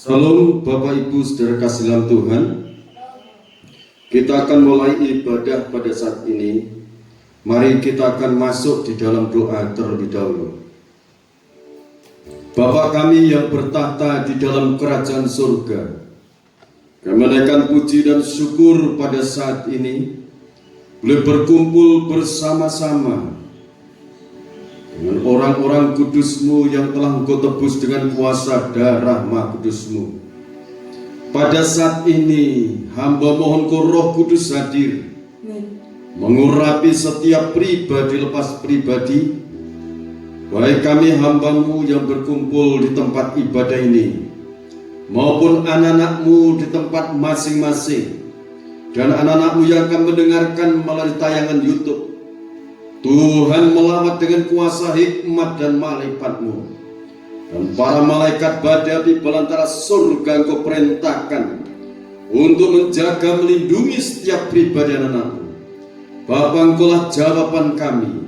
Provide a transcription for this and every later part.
Salam Bapak Ibu Saudara kasih dalam Tuhan. Kita akan mulai ibadah pada saat ini. Mari kita akan masuk di dalam doa terlebih dahulu. Bapa kami yang bertahta di dalam kerajaan surga, kami menaikkan puji dan syukur pada saat ini boleh berkumpul bersama-sama dengan orang-orang kudus-Mu yang telah Engkau tebus dengan kuasa darah Maha Kudus-Mu. Pada saat ini hamba mohon Kau Roh Kudus hadir, mengurapi setiap pribadi lepas pribadi, baik kami hamba-Mu yang berkumpul di tempat ibadah ini, maupun anak-anak-Mu di tempat masing-masing, dan anak-anak-Mu yang akan mendengarkan melalui tayangan YouTube. Tuhan melawat dengan kuasa hikmat dan malaikat-Mu, dan para malaikat badai api belantara surga Engkau perintahkan untuk menjaga melindungi setiap pribadi anak-anak-Mu. Bapa, Engkaulah jawaban kami,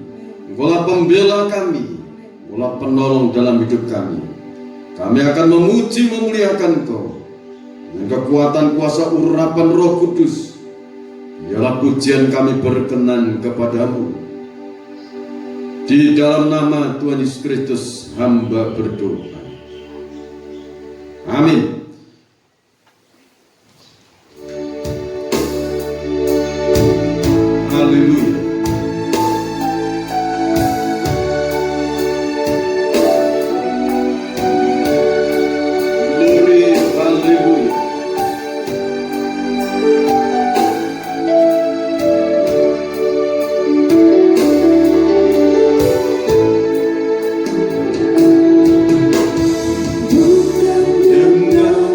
Engkaulah pembela kami, Engkaulah penolong dalam hidup kami. Kami akan memuji memuliakan Engkau dengan kekuatan kuasa urapan Roh Kudus. Biarlah pujian kami berkenan kepadamu. Di dalam nama Tuhan Yesus Kristus hamba berdoa. Amin. Haleluya. Glory, haleluya. Dengan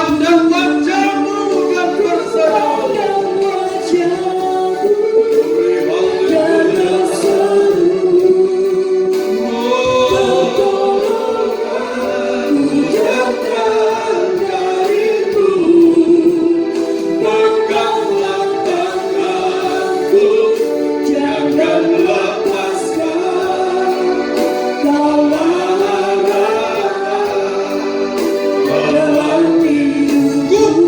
Pandang wajahmu dan berseru, ku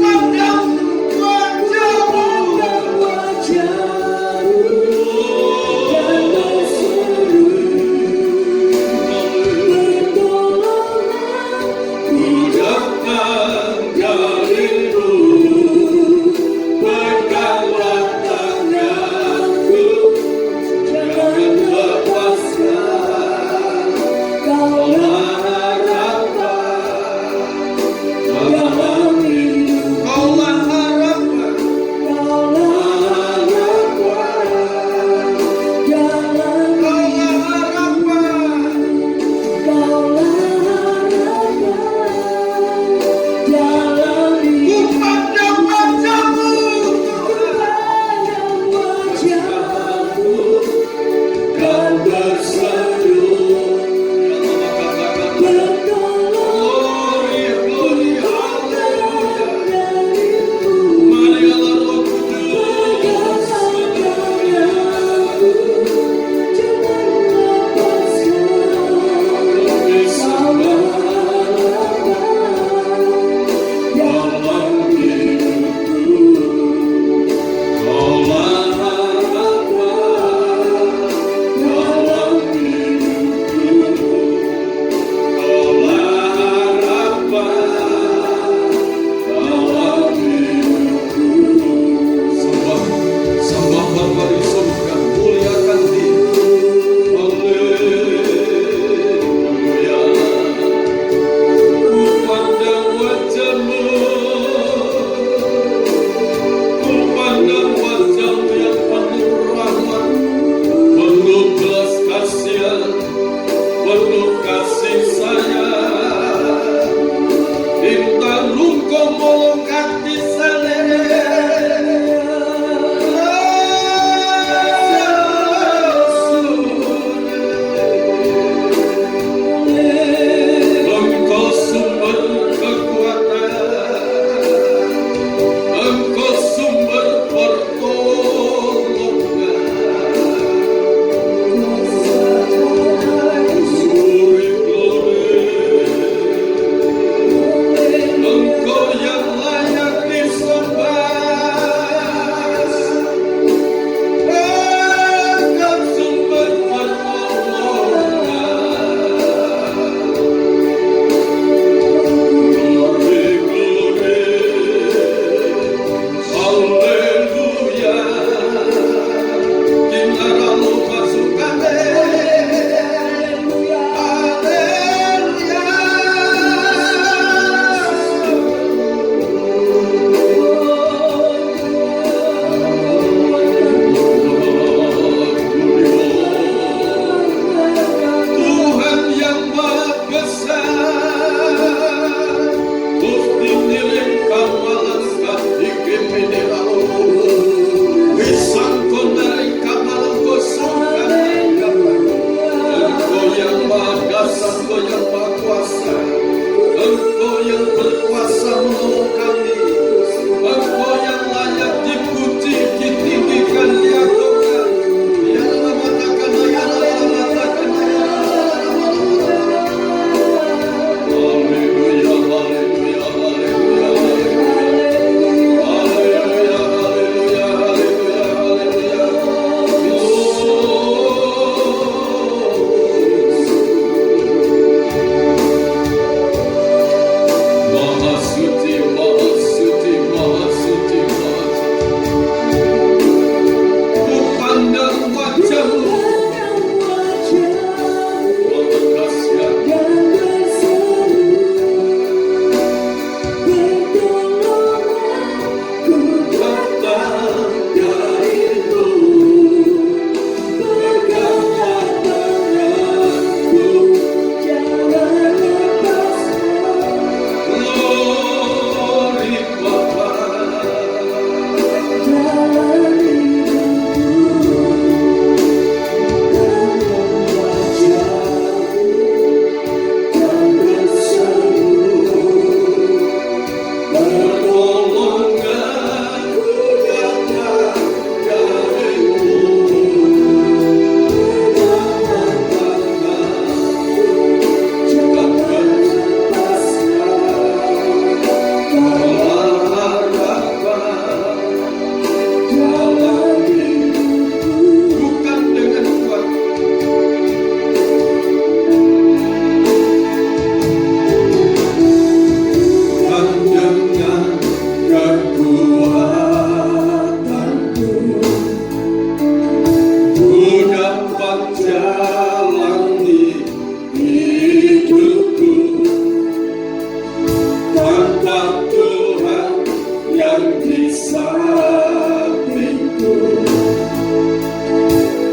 sampingku.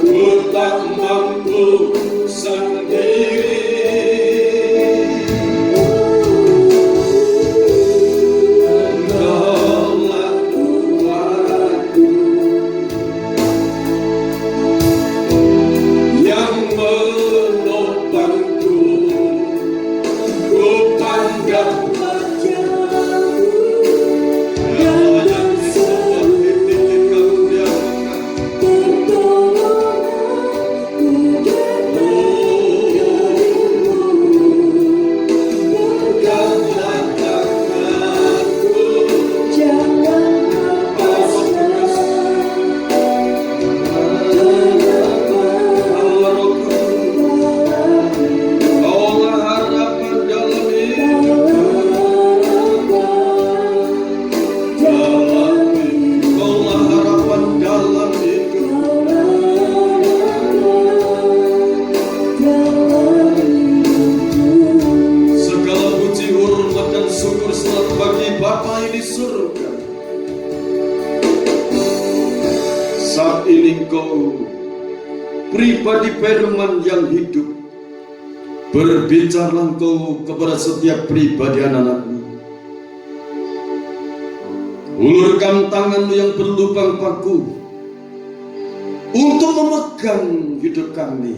Ku tak mampu sendiri. Engkaulah kuatku yang menopangku. Ku pandang saat ini Kau pribadi firman yang hidup, berbicara Engkau kepada setiap pribadi anak-anak-Mu. Ulurkan tangan-Mu yang berlubang paku untuk memegang hidup kami,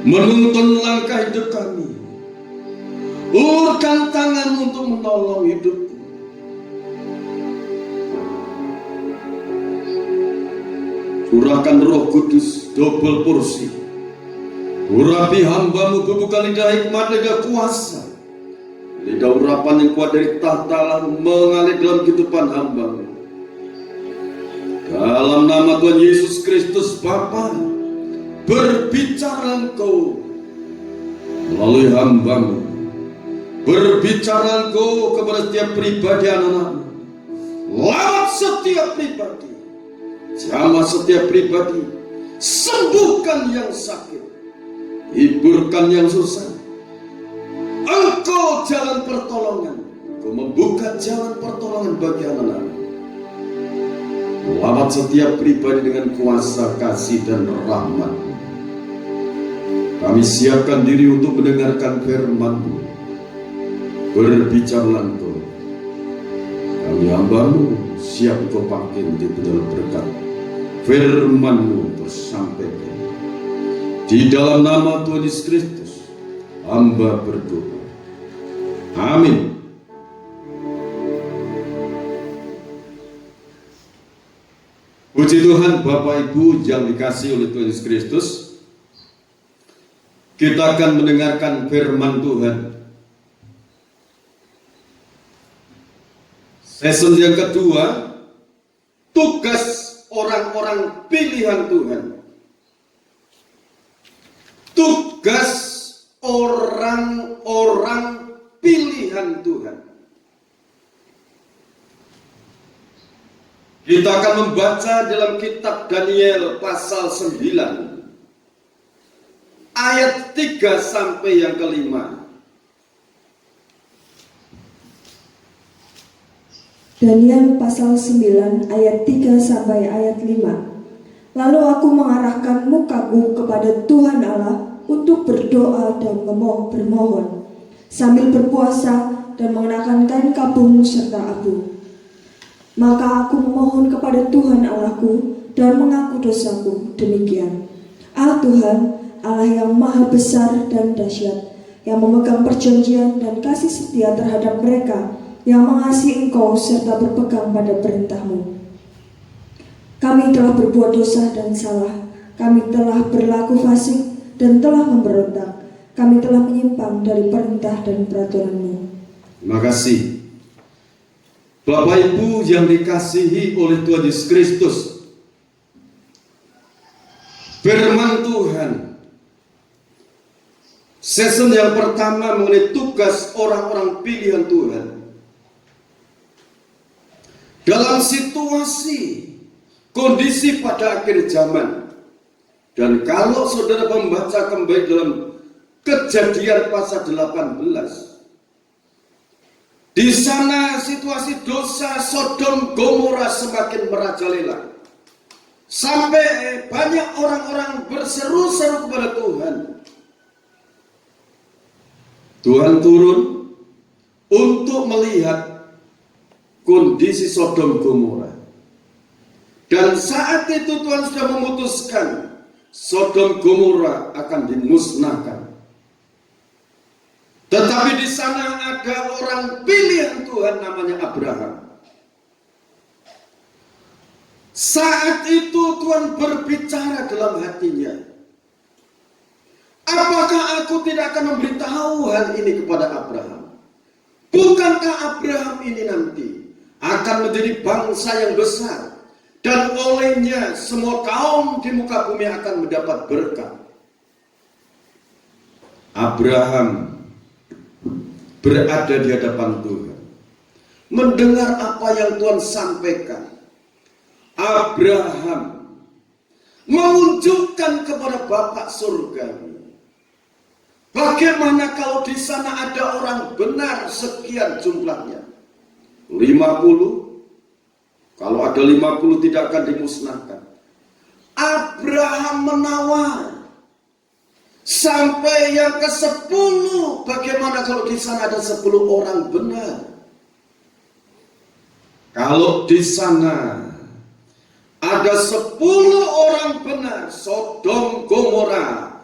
menuntun langkah hidup kami. Ulurkan tangan-Mu untuk menolong hidupku. Curahkan Roh Kudus double porsi. Urapi hamba-Mu, bubuka lidah hikmat, lidah kuasa, lidah urapan yang kuat dari tahta mengalir dalam kehidupan hamba-Mu. Dalam nama Tuhan Yesus Kristus Bapa, berbicara Engkau melalui hamba-Mu. Berbicara Engkau kepada setiap pribadi anak-anak-Mu. Lawat setiap pribadi, jamah setiap pribadi, sembuhkan yang sakit, hiburkan yang susah. Engkau jalan pertolongan, Engkau membuka jalan pertolongan bagi anak-anak. Lawat setiap pribadi dengan kuasa kasih dan rahmat. Kami siapkan diri untuk mendengarkan firman-Mu. Berbicara Engkau, kami hamba-Mu siap Engkau pakai di dalam berkat firman-Mu tersampaikan. Di dalam nama Tuhan Yesus Kristus hamba berdoa, amin. Puji Tuhan, Bapak Ibu yang dikasihi oleh Tuhan Yesus Kristus, kita akan mendengarkan firman Tuhan. Season yang kedua, tugas orang-orang pilihan Tuhan. Tugas orang-orang pilihan Tuhan. Kita akan membaca dalam kitab Daniel pasal 9 ayat 3 sampai yang ke-5. Daniel pasal 9 ayat 3 sampai ayat 5. Lalu aku mengarahkan mukaku kepada Tuhan Allah untuk berdoa dan bermohon, sambil berpuasa dan mengenakan kain kabung serta abu. Maka aku memohon kepada Tuhan Allahku dan mengaku dosaku demikian. Tuhan, Allah yang maha besar dan dahsyat, yang memegang perjanjian dan kasih setia terhadap mereka yang mengasihi Engkau serta berpegang pada perintah-Mu. Kami telah berbuat dosa dan salah, kami telah berlaku fasik dan telah memberontak, kami telah menyimpang dari perintah dan peraturan-Mu. Terima kasih. Bapak Ibu yang dikasihi oleh Tuhan Yesus Kristus, firman Tuhan season yang pertama mengenai tugas orang-orang pilihan Tuhan. Dalam situasi kondisi pada akhir zaman, dan kalau saudara membaca kembali dalam Kejadian pasal 18, Di sana situasi dosa Sodom Gomora semakin merajalela. Sampai banyak orang-orang berseru-seru kepada Tuhan. Tuhan turun untuk melihat kondisi Sodom Gomora. Dan saat itu Tuhan sudah memutuskan Sodom Gomora akan dimusnahkan. Tetapi di sana ada orang pilihan Tuhan namanya Abraham. Saat itu Tuhan berbicara dalam hatinya. Apakah aku tidak akan memberitahu hal ini kepada Abraham? Bukankah Abraham ini nanti akan menjadi bangsa yang besar, dan olehnya semua kaum di muka bumi akan mendapat berkat? Abraham berada di hadapan Tuhan, mendengar apa yang Tuhan sampaikan. Abraham menunjukkan kepada Bapa Surgawi, bagaimana kalau di sana ada orang benar sekian jumlahnya, 50, kalau ada 50 tidak akan dimusnahkan. Abraham menawar sampai yang ke-10, bagaimana kalau di sana ada 10 orang benar? Kalau di sana ada 10 orang benar, Sodom Gomora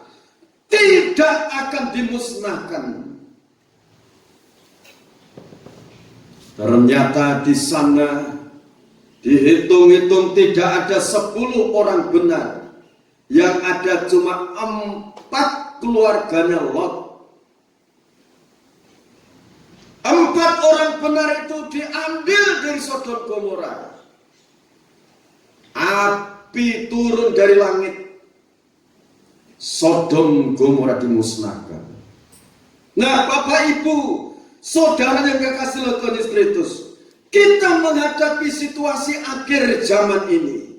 tidak akan dimusnahkan. Ternyata di sana dihitung-hitung tidak ada 10 orang benar. Yang ada cuma 4 keluarganya Lot. 4 orang benar itu diambil dari Sodom Gomora. Api turun dari langit. Sodom Gomora dimusnahkan. Nah, Bapak Ibu, saudara yang kekasih Tuhan Yesus Kristus, kita menghadapi situasi akhir zaman ini.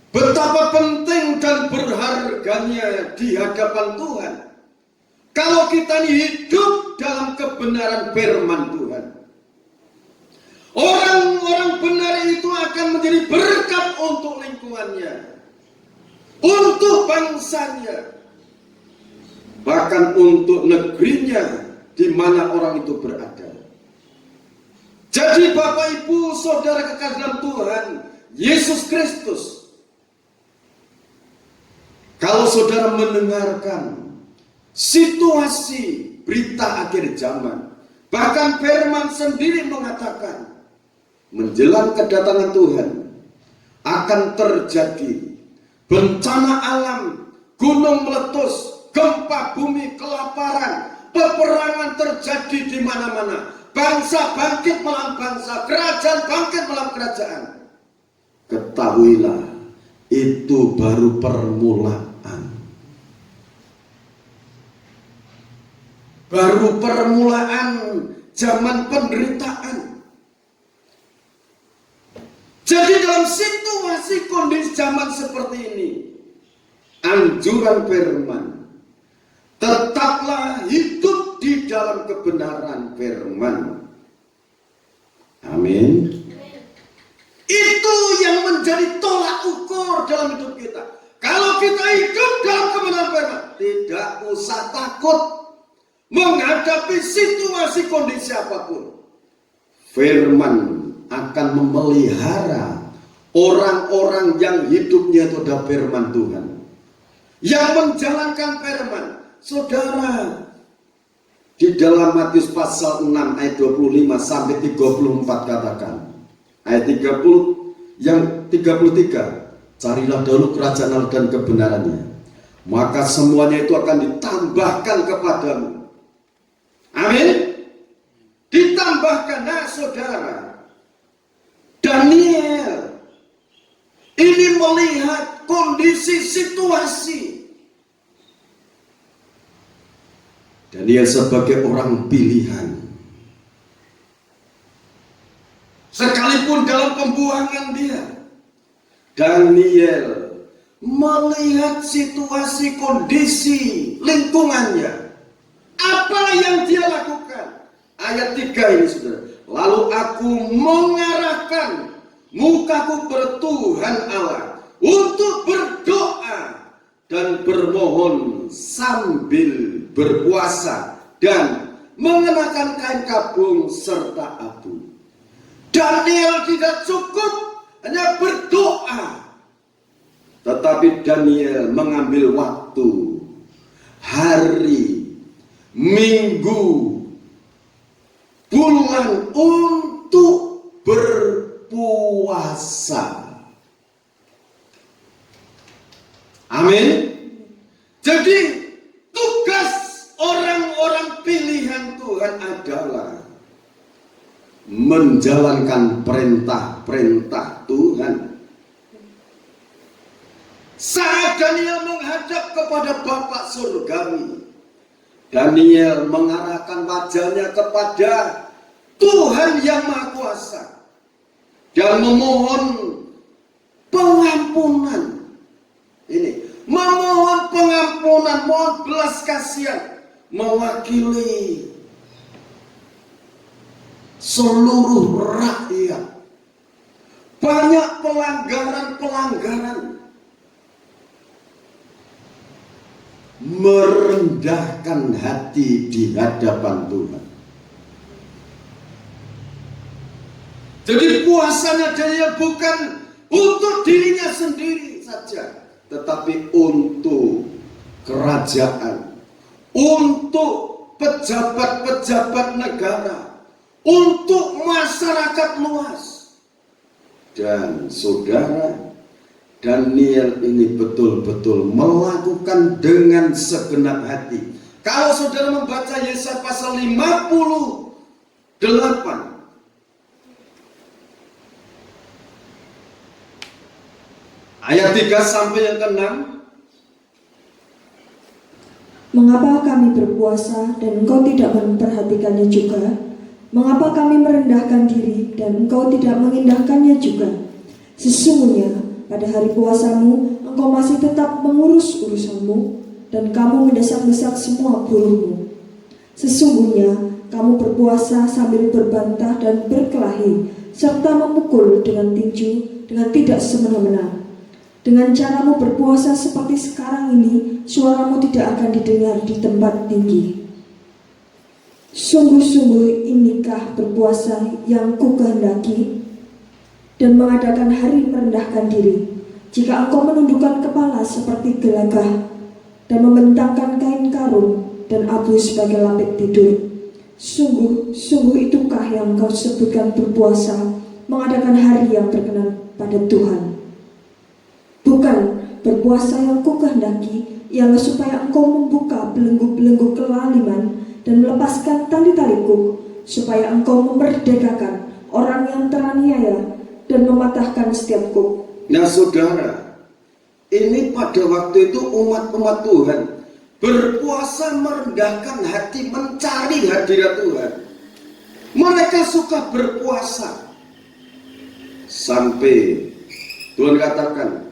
Betapa penting dan berharganya di hadapan Tuhan kalau kita hidup dalam kebenaran firman Tuhan. Orang-orang benar itu akan menjadi berkat untuk lingkungannya, untuk bangsanya, bahkan untuk negerinya di mana orang itu berada. Jadi Bapak Ibu saudara kekasih dalam Tuhan Yesus Kristus, kalau saudara mendengarkan situasi berita akhir zaman, bahkan firman sendiri mengatakan menjelang kedatangan Tuhan akan terjadi bencana alam, gunung meletus, gempa bumi, kelaparan, peperangan terjadi di mana-mana, bangsa bangkit melawan bangsa, kerajaan bangkit melawan kerajaan. Ketahuilah, itu baru permulaan. Baru permulaan zaman penderitaan. Jadi dalam situasi kondisi zaman seperti ini, anjuran firman, tetaplah hidup di dalam kebenaran firman. Amin. Itu yang menjadi tolak ukur dalam hidup kita. Kalau kita hidup dalam kebenaran firman, tidak usah takut menghadapi situasi kondisi apapun. Firman akan memelihara orang-orang yang hidupnya itu ada firman Tuhan, yang menjalankan firman. Saudara, di dalam Matius pasal 6 ayat 25 sampai 34 katakan, ayat 30 yang 33, carilah dahulu kerajaan Allah dan kebenarannya, maka semuanya itu akan ditambahkan kepadamu. Amin. Ditambahkan. Nah saudara, Daniel ini melihat kondisi situasi. Daniel sebagai orang pilihan, sekalipun dalam pembuangan dia, Daniel melihat situasi kondisi lingkungannya. Apa yang dia lakukan? ayat 3 ini saudara. Lalu aku mengarahkan mukaku kepada Tuhan Allah untuk berdoa dan bermohon sambil berpuasa dan mengenakan kain kabung serta abu. Daniel tidak cukup hanya berdoa, tetapi Daniel mengambil waktu, hari, minggu, bulan untuk berpuasa. Amin. Jadi tugas orang-orang pilihan Tuhan adalah menjalankan perintah-perintah Tuhan. Saat Daniel menghadap kepada Bapa Surgawi, Daniel mengarahkan wajahnya kepada Tuhan yang Maha Kuasa dan memohon pengampunan. Ini memohon pengampunan, mohon belas kasihan, mewakili seluruh rakyat. Banyak pelanggaran-pelanggaran, merendahkan hati di hadapan Tuhan. Jadi puasanya Daniel bukan untuk dirinya sendiri saja, tetapi untuk kerajaan, untuk pejabat-pejabat negara, untuk masyarakat luas. Dan saudara, Daniel ini betul-betul melakukan dengan segenap hati. Kalau saudara membaca Yesaya pasal 58, ayat 3 sampai yang ke-6. Mengapa kami berpuasa dan engkau tidak memperhatikannya juga? Mengapa kami merendahkan diri dan engkau tidak mengindahkannya juga? Sesungguhnya pada hari puasamu engkau masih tetap mengurus urusanmu dan kamu mendesak-desak semua buruhmu. Sesungguhnya kamu berpuasa sambil berbantah dan berkelahi serta memukul dengan tinju dengan tidak semena-mena. Dengan caramu berpuasa seperti sekarang ini, suaramu tidak akan didengar di tempat tinggi. Sungguh-sungguh inikah berpuasa yang kukehendaki dan mengadakan hari merendahkan diri. Jika engkau menundukkan kepala seperti gelagah dan membentangkan kain karung dan abu sebagai lapik tidur, sungguh itukah yang engkau sebutkan berpuasa, mengadakan hari yang berkenan pada Tuhan. Bukan berpuasa yang kukehendaki ialah supaya engkau membuka belenggu-belenggu kelaliman dan melepaskan tali-tali kuk, supaya engkau memerdekakan orang yang teraniaya dan mematahkan setiap kuk. Nah saudara, ini pada waktu itu umat-umat Tuhan berpuasa merendahkan hati, mencari hadirat Tuhan. Mereka suka berpuasa sampai Tuhan katakan,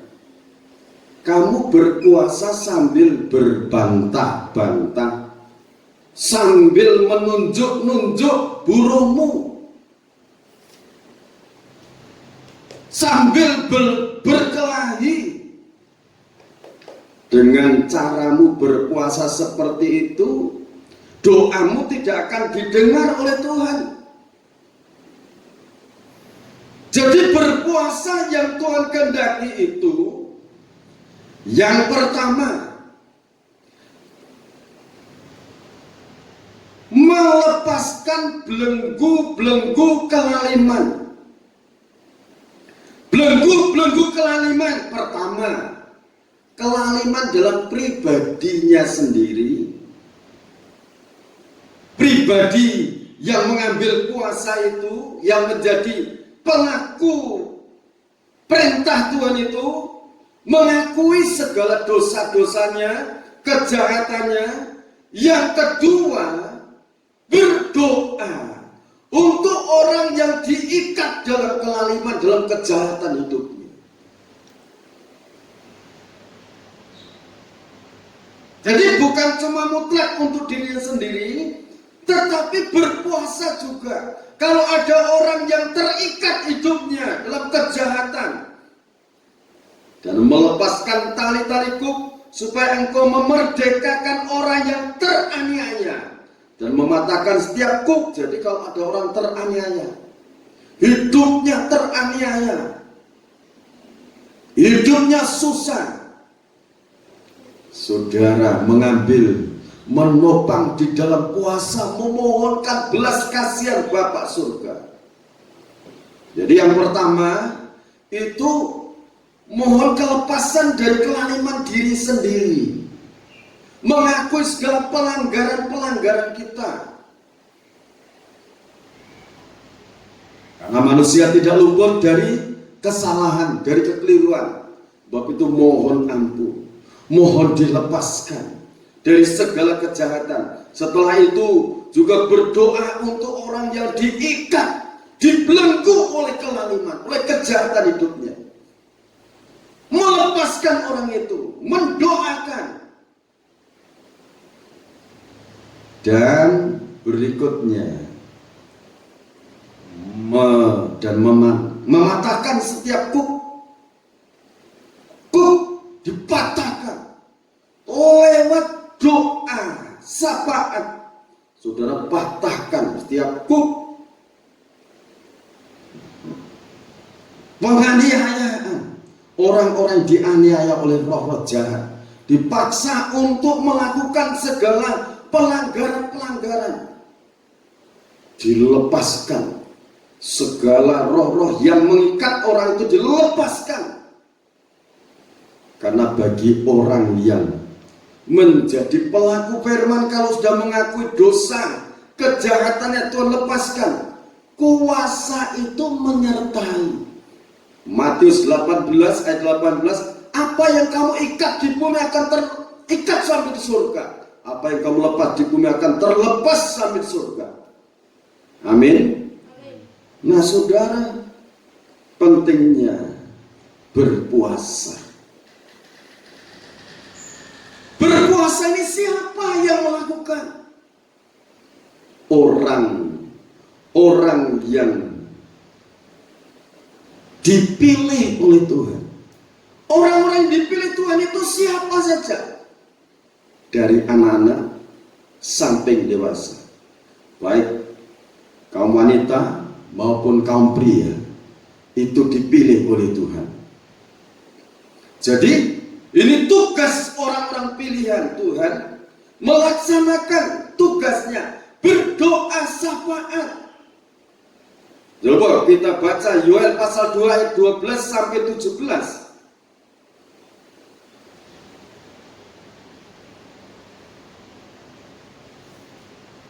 kamu berpuasa sambil berbantah-bantah, sambil menunjuk-nunjuk buruhmu, sambil berkelahi. Dengan caramu berpuasa seperti itu, doamu tidak akan didengar oleh Tuhan. Jadi berpuasa yang Tuhan kehendaki itu, yang pertama, melepaskan belenggu-belenggu kelaliman. Belenggu-belenggu kelaliman pertama, kelaliman dalam pribadinya sendiri. Pribadi yang mengambil puasa itu, yang menjadi pelaku perintah Tuhan itu, mengakui segala dosa-dosanya, kejahatannya. Yang kedua, berdoa untuk orang yang diikat dalam kelaliman, dalam kejahatan hidupnya. Jadi bukan cuma mutlak untuk dirinya sendiri, tetapi berpuasa juga. Kalau ada orang yang terikat hidupnya dalam kejahatan dan melepaskan tali-tali kuk supaya engkau memerdekakan orang yang teraniaya dan mematahkan setiap kuk. Jadi kalau ada orang teraniaya, hidupnya teraniaya, hidupnya susah, saudara menopang di dalam puasa, memohonkan belas kasihan Bapa surga. Jadi yang pertama itu mohon kelepasan dari kelaliman diri sendiri, mengakui segala pelanggaran-pelanggaran kita. Karena manusia tidak luput dari kesalahan, dari kekeliruan. Sebab itu mohon ampun, mohon dilepaskan dari segala kejahatan. Setelah itu juga berdoa untuk orang yang diikat, dibelenggu oleh kelaliman, oleh kejahatan hidupnya. Melepaskan orang itu, mendoakan. Dan berikutnya mematahkan setiap kuk dipatahkan lewat doa, syafaat. Saudara patahkan setiap kuk penganiayaan. Orang-orang dianiaya oleh roh-roh jahat, dipaksa untuk melakukan segala pelanggaran-pelanggaran. Dilepaskan segala roh-roh yang mengikat orang itu, dilepaskan. Karena bagi orang yang menjadi pelaku firman, kalau sudah mengakui dosa, kejahatannya, Tuhan lepaskan. Kuasa itu menyertai. Matius 18 ayat 18, apa yang kamu ikat di bumi akan terikat sampai di surga. Apa yang kamu lepas di bumi akan terlepas sampai di surga. Amin. Nah saudara, pentingnya berpuasa. Berpuasa ini siapa yang melakukan? Orang yang dipilih oleh Tuhan. Orang-orang yang dipilih Tuhan itu siapa saja? Dari anak-anak sampai dewasa, baik kaum wanita maupun kaum pria, itu dipilih oleh Tuhan. Jadi ini tugas orang-orang pilihan Tuhan, melaksanakan tugasnya, berdoa syafaat. Coba kita baca Yoel pasal 2 ayat 12 sampai 17.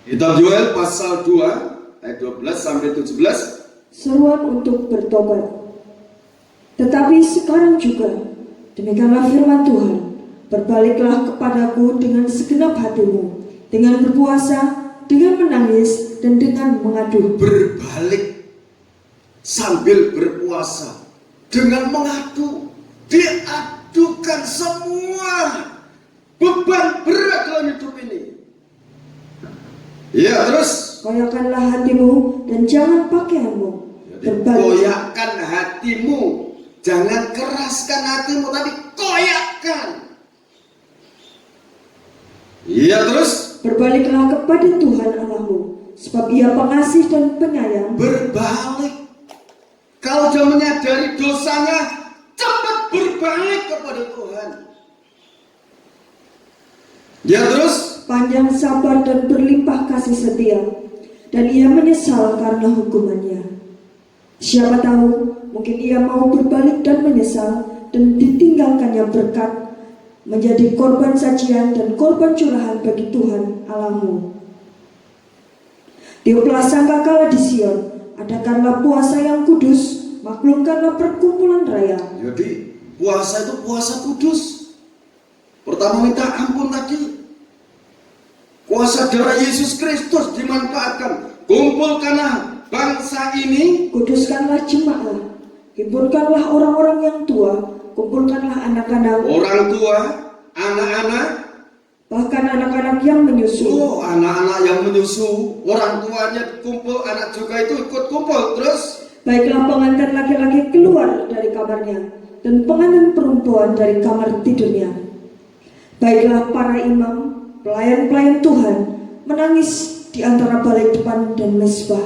Kitab Yoel pasal 2 ayat 12 sampai 17. Seruan untuk bertobat. Tetapi sekarang juga, demikianlah firman Tuhan, berbaliklah kepadaku dengan segenap hatimu, dengan berpuasa, dengan menangis, dan dengan mengadu. Berbalik sambil berpuasa, dengan mengadu, diadukan semua beban berat dalam hidup ini. Ya, terus Koyakkanlah hatimu dan jangan pakaianmu. Koyakkan hatimu, jangan keraskan hatimu, tapi koyakkan. Iya, terus Berbaliklah kepada Tuhan Allahmu, sebab Ia pengasih dan penyayang. Berbalik. Kalau dia menyadari dosanya, cepat berbalik kepada Tuhan. Ya, terus Panjang sabar dan berlimpah kasih setia, dan ia menyesal karena hukumannya. Siapa tahu, mungkin ia mau berbalik dan menyesal, dan ditinggalkannya berkat, menjadi korban sajian dan korban curahan bagi Tuhan Allahmu. Tiuplah sangkakala di Sion, adakanlah puasa yang kudus, maklumkanlah perkumpulan raya. jadi puasa itu puasa kudus. Pertama minta ampun tadi. Kuasa darah Yesus Kristus dimanfaatkan. Kumpulkanlah bangsa ini, Kuduskanlah jemaah, himpunkanlah orang-orang yang tua, kumpulkanlah anak-anak, orang tua, anak-anak, bahkan anak-anak yang menyusu. Oh, anak-anak yang menyusu, orang tuanya kumpul, anak juga itu ikut kumpul. Terus Baiklah pengantin laki-laki keluar dari kamarnya, dan pengantin perempuan dari kamar tidurnya. Baiklah para imam, pelayan-pelayan Tuhan, menangis di antara balai depan dan mezbah,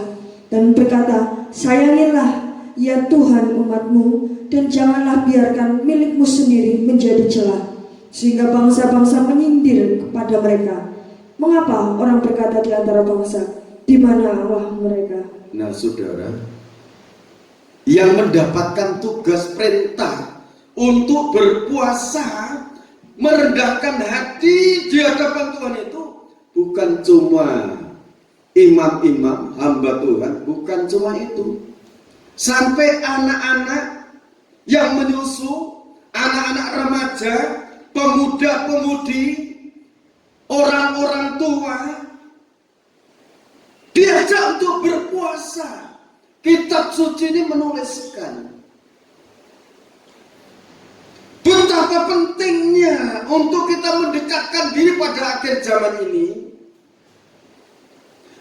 dan berkata, sayangilah ya Tuhan umatmu, dan janganlah biarkan milikmu sendiri menjadi celah, sehingga bangsa-bangsa menyindir kepada mereka. Mengapa orang berkata di antara bangsa, di mana Allah mereka? nah saudara, yang mendapatkan tugas perintah untuk berpuasa, merendahkan hati di hadapan Tuhan itu bukan cuma imam-imam, hamba Tuhan, bukan cuma itu. Sampai anak-anak yang menyusu, anak-anak remaja, pemuda-pemudi, orang-orang tua diajak untuk berpuasa. Kitab suci ini menuliskan betapa pentingnya untuk kita mendekatkan diri pada akhir zaman ini,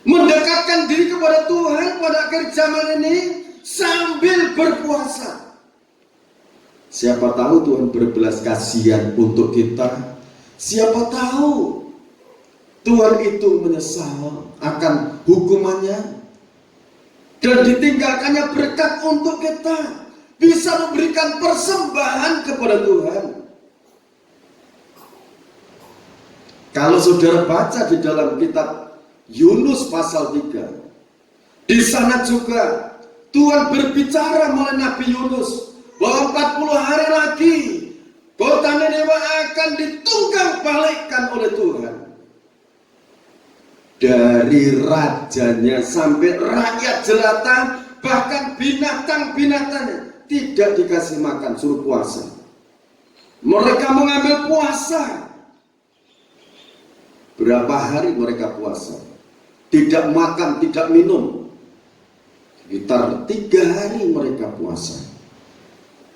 mendekatkan diri kepada Tuhan pada akhir zaman ini sambil berpuasa. Siapa tahu Tuhan berbelas kasihan untuk kita. Siapa tahu Tuhan itu menyesal akan hukumannya dan ditinggalkannya berkat untuk kita bisa memberikan persembahan kepada Tuhan. Kalau saudara baca di dalam kitab Yunus pasal 3, di sana juga Tuhan berbicara melalui Nabi Yunus bahwa 40 hari lagi kota Niniwa akan ditunggang balikkan oleh Tuhan. Dari rajanya sampai rakyat jelata, bahkan binatang-binatangnya tidak dikasih makan, suruh puasa. Mereka mengambil puasa. Berapa hari mereka puasa? Tidak makan, tidak minum. Sekitar 3 hari mereka puasa.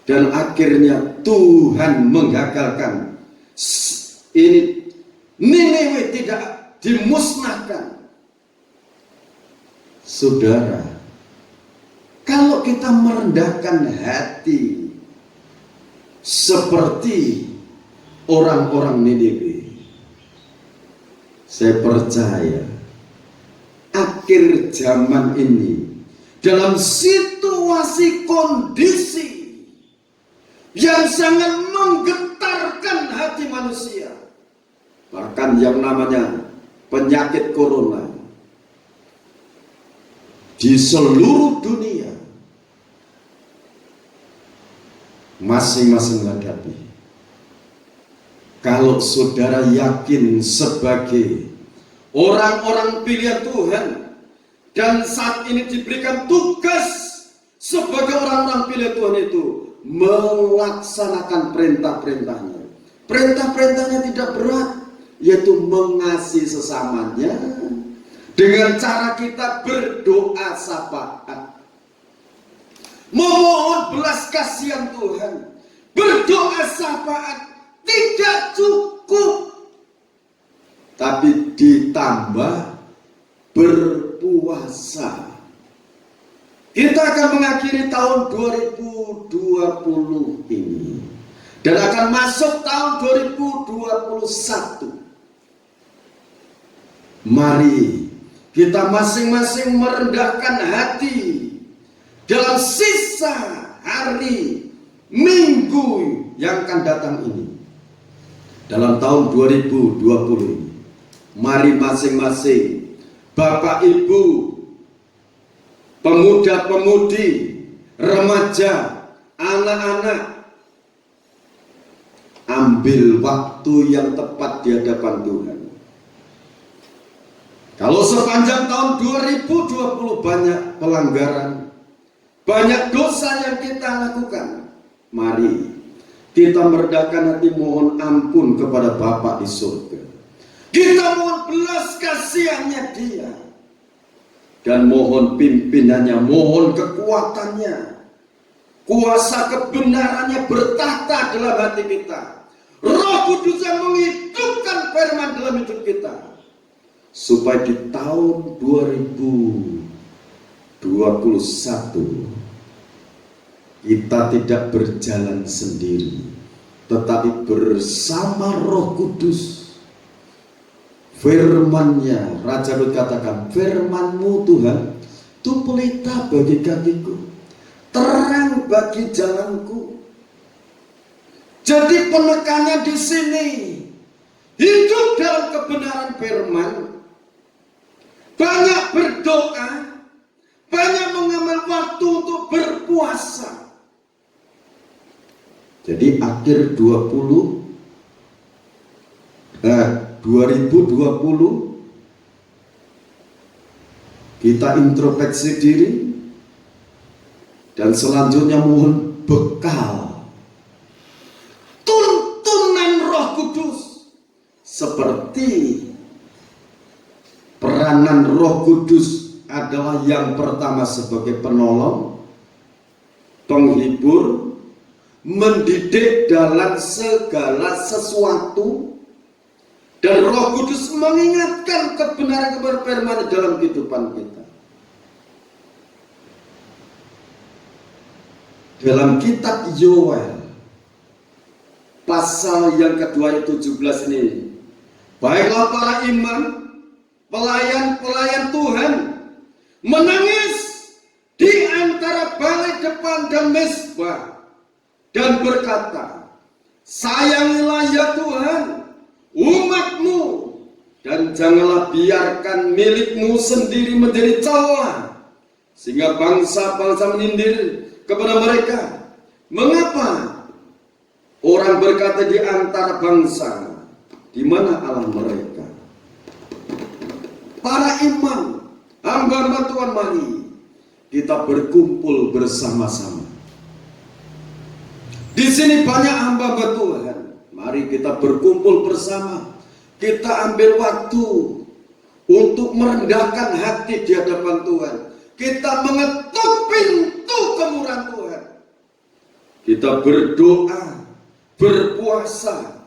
Dan akhirnya Tuhan menggagalkan. Ini Niniwe tidak dimusnahkan. Saudara, kalau kita merendahkan hati seperti orang-orang Niniwe, saya percaya akhir zaman ini dalam situasi kondisi yang sangat menggetarkan hati manusia, bahkan yang namanya penyakit corona di seluruh dunia masing-masing menghadapi. Kalau saudara yakin sebagai orang-orang pilihan Tuhan dan saat ini diberikan tugas sebagai orang-orang pilihan Tuhan itu melaksanakan perintah-perintahnya. Perintah-perintahnya tidak berat, yaitu mengasihi sesamanya dengan cara kita berdoa syafaat, memohon belas kasihan Tuhan. Berdoa syafaat tidak cukup, tapi ditambah berpuasa. Kita akan mengakhiri tahun 2020 ini dan akan masuk tahun 2021. Mari kita masing-masing merendahkan hati dalam sisa hari minggu yang akan datang ini. Dalam tahun 2020 ini, mari masing-masing Bapak Ibu, pemuda-pemudi, remaja, anak-anak, ambil waktu yang tepat di hadapan Tuhan. Kalau sepanjang tahun 2020 banyak pelanggaran, banyak dosa yang kita lakukan, mari kita merendahkan hati mohon ampun kepada Bapa di surga. Kita mohon belas kasihannya Dia dan mohon pimpinannya, mohon kekuatannya, kuasa kebenarannya bertahta dalam hati kita. Roh Kudus yang menghidupkan firman dalam hidup kita, supaya di tahun 2021 kita tidak berjalan sendiri, tetapi bersama Roh Kudus. Firman-Nya, Raja Daud katakan, firman-Mu Tuhan itu pelita bagi kakiku, terang bagi jalanku. Jadi penekannya di sini, hidup dalam kebenaran firman, banyak berdoa, banyak mengambil waktu untuk berpuasa. Jadi akhir 2020 kita introspeksi diri, dan selanjutnya mohon bekal tuntunan Roh Kudus, seperti peranan Roh Kudus adalah yang pertama sebagai penolong, penghibur, mendidik dalam segala sesuatu, dan Roh Kudus mengingatkan kebenaran firman dalam kehidupan kita. Dalam kitab Yoel pasal yang kedua 17 ini, baiklah para imam, pelayan-pelayan Tuhan menangis di antara balai depan dan mezbah dan berkata, sayangilah ya Tuhan umat-Mu, dan janganlah biarkan milik-Mu sendiri menjadi celah, sehingga bangsa-bangsa menyindir kepada mereka. Mengapa orang berkata di antara bangsa, di mana Allah mereka? Para imam, hamba-hamba Tuhan, mari kita berkumpul bersama-sama. Di sini banyak hamba-hamba Tuhan. Mari kita berkumpul bersama. Kita ambil waktu untuk merendahkan hati di hadapan Tuhan. Kita mengetuk pintu kemurahan Tuhan. Kita berdoa, berpuasa,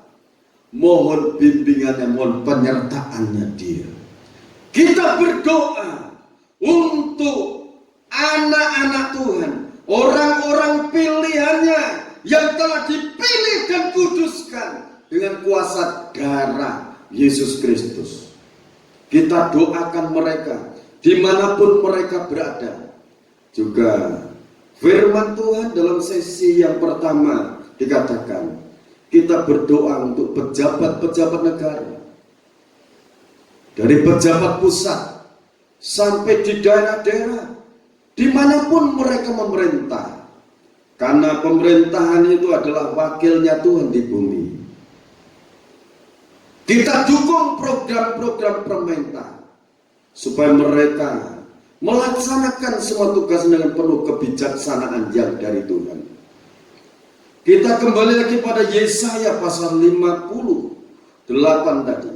mohon bimbingannya, mohon penyertaannya Dia. Kita berdoa untuk anak-anak Tuhan, orang-orang pilihannya yang telah dipilih dan kuduskan dengan kuasa darah Yesus Kristus. Kita doakan mereka dimanapun mereka berada. Juga firman Tuhan dalam sesi yang pertama dikatakan, kita berdoa untuk pejabat-pejabat negara, dari pejabat pusat sampai di daerah-daerah, dimanapun mereka memerintah. Karena pemerintahan itu adalah wakilnya Tuhan di bumi. Kita dukung program-program pemerintah supaya mereka melaksanakan semua tugas dengan penuh kebijaksanaan yang dari Tuhan. Kita kembali lagi pada Yesaya pasal 58 tadi.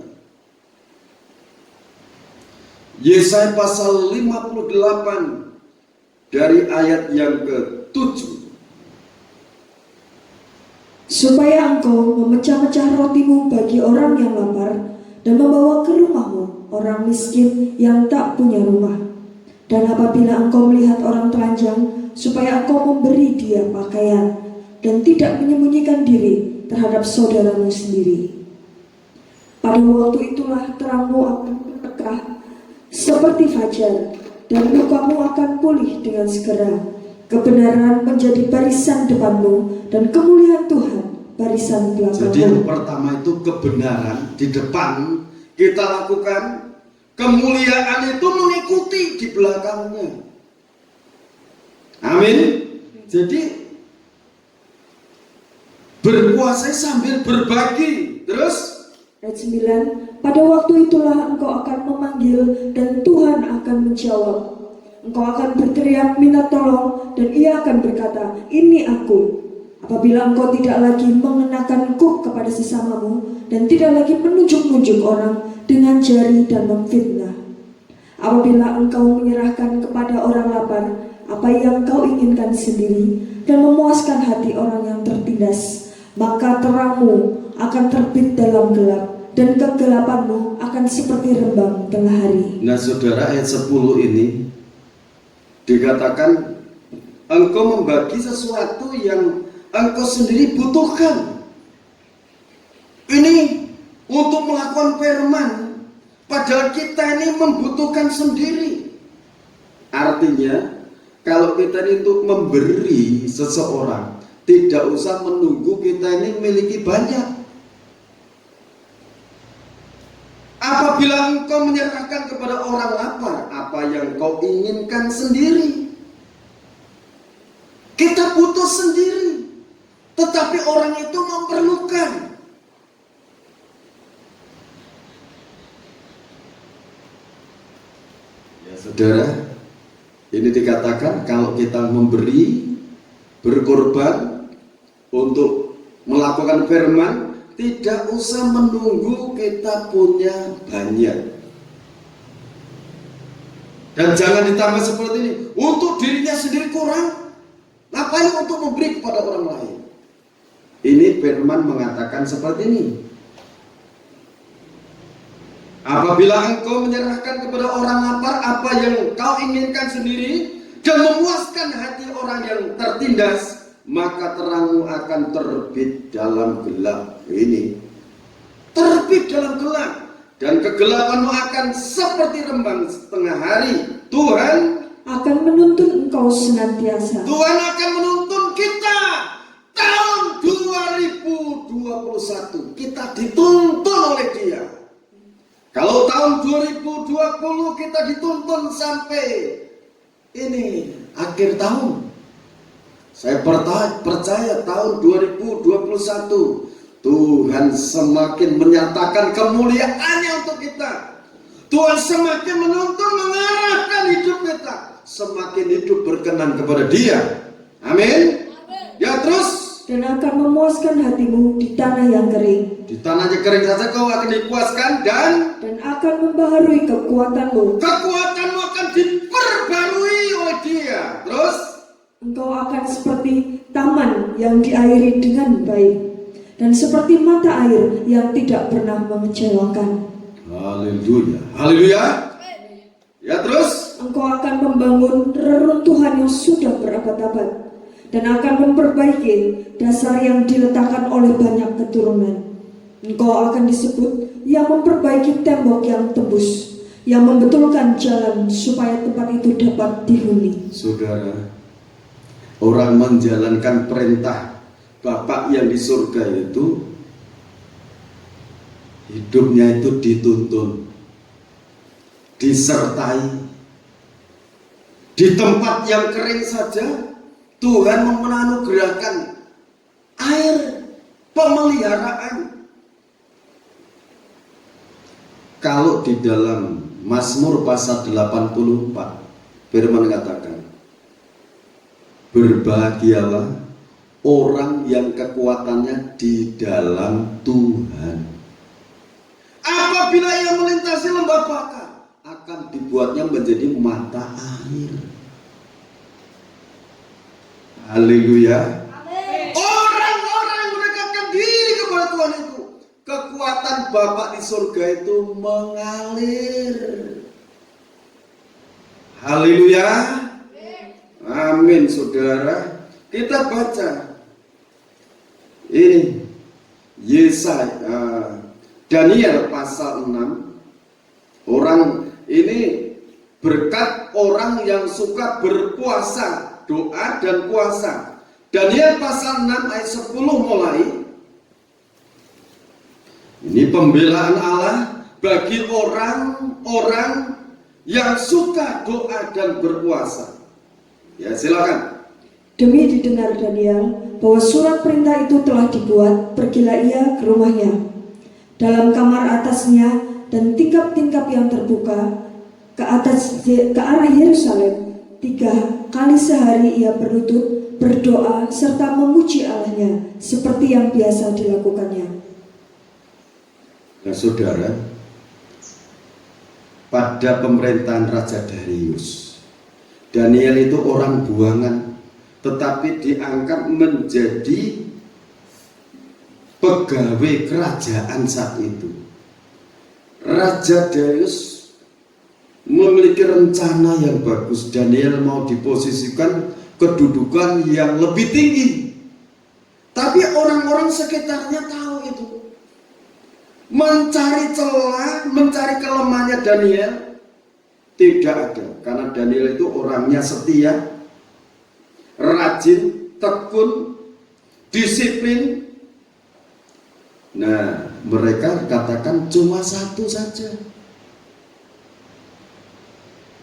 Yesaya pasal 58 dari ayat yang ke-7. Supaya engkau memecah-mecah rotimu bagi orang yang lapar, dan membawa ke rumahmu orang miskin yang tak punya rumah. Dan apabila engkau melihat orang telanjang, supaya engkau memberi dia pakaian, dan tidak menyembunyikan diri terhadap saudaramu sendiri. Pada waktu itulah terangmu akan berkah seperti fajar, dan lukamu akan pulih dengan segera. Kebenaran menjadi barisan depanmu, dan kemuliaan Tuhan barisan belakangmu. Jadi yang pertama itu kebenaran di depan kita lakukan, kemuliaan itu mengikuti di belakangnya. Amin. Jadi berpuasa sambil berbagi. Terus ayat 9, pada waktu itulah engkau akan memanggil, dan Tuhan akan menjawab. Engkau akan berteriak minta tolong, dan Ia akan berkata, ini aku. Apabila engkau tidak lagi mengenakan kuk kepada sesamamu, dan tidak lagi menunjuk-nunjuk orang dengan jari dan memfitnah. Apabila engkau menyerahkan kepada orang lapar apa yang kau inginkan sendiri, dan memuaskan hati orang yang tertindas, maka terangmu akan terbit dalam gelap, dan kegelapanmu akan seperti rembang tengah hari. Nah saudara, ayat 10 ini dikatakan engkau membagi sesuatu yang engkau sendiri butuhkan. Ini untuk melakukan firman, padahal kita ini membutuhkan sendiri. Artinya kalau kita ini untuk memberi seseorang, tidak usah menunggu kita ini memiliki banyak. Apabila engkau menyerahkan kepada orang lapar apa yang kau inginkan sendiri, kita butuh sendiri, tetapi orang itu memerlukan. Ya saudara, ini dikatakan kalau kita memberi, berkorban untuk melakukan firman, tidak usah menunggu kita punya banyak. Dan jangan ditambah seperti ini, untuk dirinya sendiri kurang, ngapain untuk memberi kepada orang lain. Ini firman mengatakan seperti ini. Apabila engkau menyerahkan kepada orang lapar apa yang kau inginkan sendiri, dan memuaskan hati orang yang tertindas, maka terangmu akan terbit dalam gelap. Ini terbit dalam gelap, dan kegelapanmu akan seperti rembang setengah hari. Tuhan akan menuntun engkau senantiasa. Tuhan akan menuntun kita. Tahun 2021 kita dituntun oleh Dia. Kalau tahun 2020 kita dituntun sampai ini akhir tahun, saya percaya tahun 2021 Tuhan semakin menyatakan kemuliaannya untuk kita. Tuhan semakin menuntun, mengarahkan hidup kita, semakin hidup berkenan kepada Dia. Amin. Ya terus, dan akan memuaskan hatimu di tanah yang kering. Di tanah yang kering saja kau akan dipuaskan, dan akan membaharui kekuatanmu. Kekuatanmu akan diperbarui oleh Dia. Terus, engkau akan seperti taman yang diairi dengan baik, dan seperti mata air yang tidak pernah mengecewakan. Haleluya, haleluya. Ya terus, engkau akan membangun reruntuhan yang sudah berabad-abad, dan akan memperbaiki dasar yang diletakkan oleh banyak keturunan. Engkau akan disebut yang memperbaiki tembok yang tembus, yang membetulkan jalan supaya tempat itu dapat dihuni. Saudara, orang menjalankan perintah Bapa yang di surga itu, hidupnya itu dituntun, disertai. Di tempat yang kering saja Tuhan menganugerahkan air pemeliharaan. Kalau di dalam Mazmur pasal 84 firman katakan, berbahagialah orang yang kekuatannya di dalam Tuhan. Apabila ia melintasi lembah bakar, akan dibuatnya menjadi mata air. Haleluya. Orang-orang yang mendekatkan diri kepada Tuhan itu, kekuatan Bapa di surga itu mengalir. Haleluya. Amin saudara. Kita baca ini Yesaya, Daniel pasal 6. Orang ini berkat orang yang suka berpuasa, doa dan puasa. Daniel pasal 6 ayat 10 mulai. Ini pembelaan Allah bagi orang-orang yang suka doa dan berpuasa. Ya silakan. Demi didengar Daniel bahwa surat perintah itu telah dibuat, pergilah ia ke rumahnya, dalam kamar atasnya dan tingkap-tingkap yang terbuka ke atas ke arah Yerusalem. 3 kali sehari ia berlutut, berdoa serta memuji Allahnya seperti yang biasa dilakukannya. Nah saudara, pada pemerintahan Raja Darius, Daniel itu orang buangan, tetapi diangkat menjadi pegawai kerajaan saat itu. Raja Darius memiliki rencana yang bagus. Daniel mau diposisikan kedudukan yang lebih tinggi. Tapi orang-orang sekitarnya tahu itu. Mencari celah, mencari kelemahannya Daniel tidak ada. Karena Daniel itu orangnya setia, rajin, tekun, disiplin. Nah, mereka katakan cuma satu saja.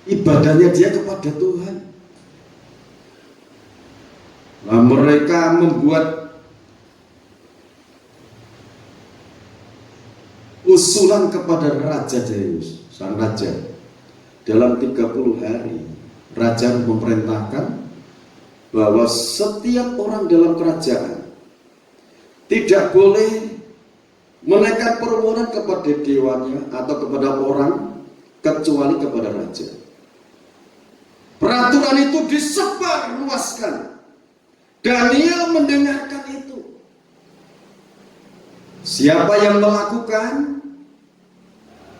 Ibadahnya dia kepada Tuhan. Nah, mereka membuat usulan kepada Raja Darius, sang raja. Dalam 30 hari, raja memerintahkan bahwa setiap orang dalam kerajaan tidak boleh menaikkan permohonan kepada dewannya atau kepada orang kecuali kepada raja. Peraturan itu disebar luaskan. Daniel mendengarkan itu. Siapa yang melakukan,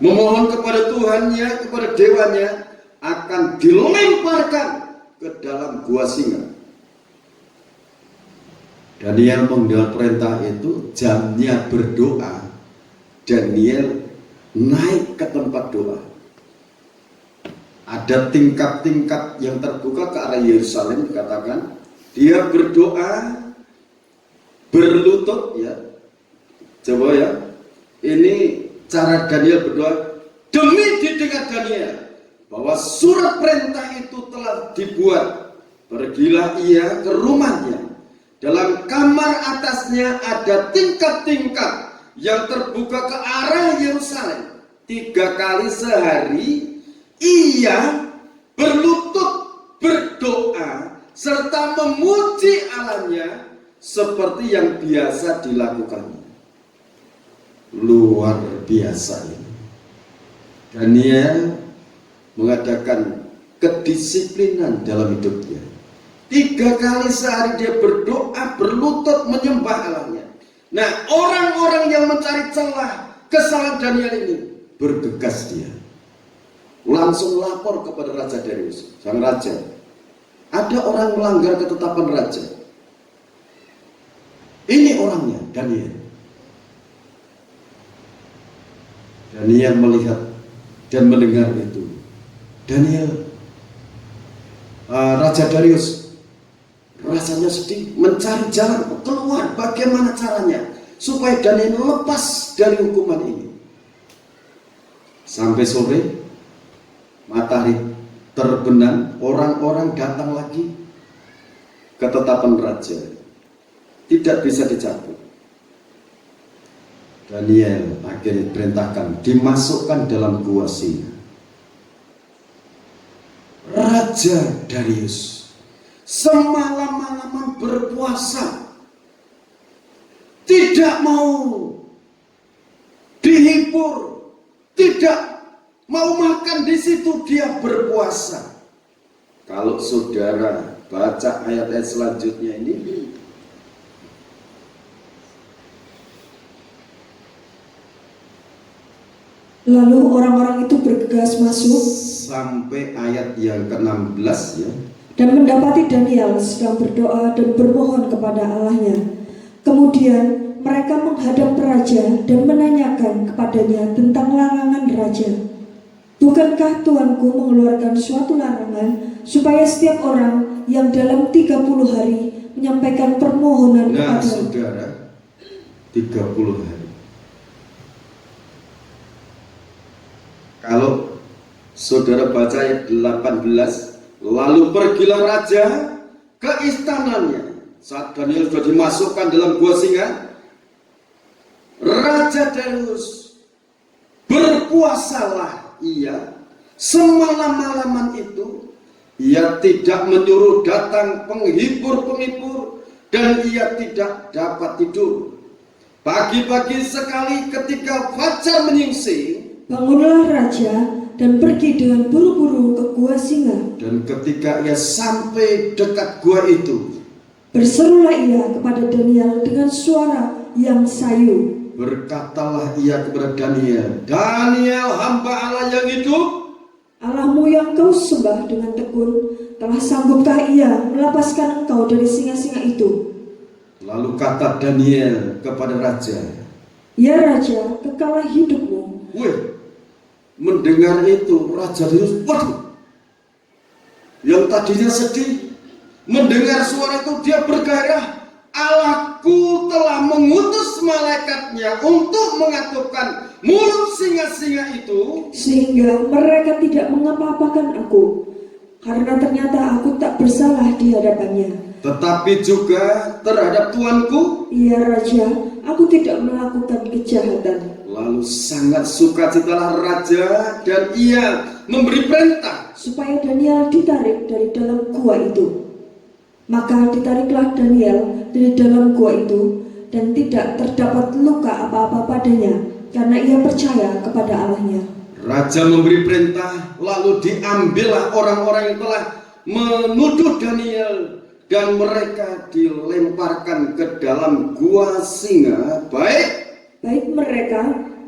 memohon kepada Tuhannya, kepada dewanya, akan dilemparkan ke dalam gua singa. Daniel mendengar perintah itu, jamnya berdoa. Daniel naik ke tempat doa. Ada tingkat-tingkat yang terbuka ke arah Yerusalem, dikatakan. Dia berdoa, berlutut, ya. Coba ya, ini cara Daniel berdoa. Demi didengar Daniel bahwa surat perintah itu telah dibuat. Pergilah ia ke rumahnya. Dalam kamar atasnya ada tingkat-tingkat yang terbuka ke arah Yerusalem. 3 kali sehari ia berlutut berdoa serta memuji Allahnya seperti yang biasa dilakukannya. Luar biasa ini. Daniel mengadakan kedisiplinan dalam hidupnya. 3 kali sehari dia berdoa, berlutut menyembah Allahnya. Nah, orang-orang yang mencari celah kesalahan Daniel ini, bergegas dia. Langsung lapor kepada Raja Darius, sang raja. Ada orang melanggar ketetapan raja. Ini orangnya, Daniel. Daniel melihat dan mendengar itu. Raja Darius rasanya sedih, mencari jalan keluar. Bagaimana caranya supaya Daniel lepas dari hukuman ini? Sampai sore, matahari terbenam, orang-orang datang lagi. Ketetapan raja tidak bisa dicabut. Daniel akhirnya perintahkan dimasukkan dalam gua singa. Raja Darius semalam-malaman berpuasa, tidak mau dihibur, tidak mau makan di situ, dia berpuasa. Kalau saudara baca ayat-ayat selanjutnya ini, lalu orang-orang itu bergegas masuk sampai ayat yang ke-16 ya. dan mendapati Daniel sedang berdoa dan bermohon kepada Allahnya. Kemudian mereka menghadap raja dan menanyakan kepadanya tentang larangan raja. Bukankah Tuanku mengeluarkan suatu larangan supaya setiap orang yang dalam 30 hari menyampaikan permohonan Nah kepada saudara, 30 hari. Kalau saudara baca ayat 18, lalu pergilah raja ke istananya. Saat Daniel sudah dimasukkan dalam gua singa, Raja Darius berpuasalah ia semalam-malaman itu. Ia tidak menyuruh datang penghibur-penghibur dan ia tidak dapat tidur. Pagi-pagi sekali ketika fajar menyingsing, bangunlah raja dan pergi dengan buru-buru ke gua singa. dan ketika ia sampai dekat gua itu, Berserulah ia kepada Daniel dengan suara yang sayu. Berkatalah ia kepada Daniel, Daniel, hamba Allah yang hidup, Allahmu yang kau sembah dengan tekun, telah sanggupkah ia melepaskan engkau dari singa-singa itu? Lalu kata Daniel kepada raja, Ya Raja, kekalah hidupmu. weh, mendengar itu Raja Darius, waduh, yang tadinya sedih, mendengar suara itu dia bergairah. Allahku telah mengutus malaikatnya untuk mengatukan mulut singa-singa itu, Sehingga mereka tidak mengapa-apakan aku, karena ternyata aku tak bersalah di hadapannya. tetapi juga terhadap tuanku. Ya Raja, aku tidak melakukan kejahatan. Lalu sangat sukacitalah raja dan ia memberi perintah Supaya Daniel ditarik dari dalam gua itu. Maka ditariklah Daniel dari dalam gua itu, dan tidak terdapat luka apa-apa padanya, karena ia percaya kepada Allahnya. Raja memberi perintah, lalu diambillah orang-orang yang telah menuduh Daniel, dan mereka dilemparkan ke dalam gua singa, Baik mereka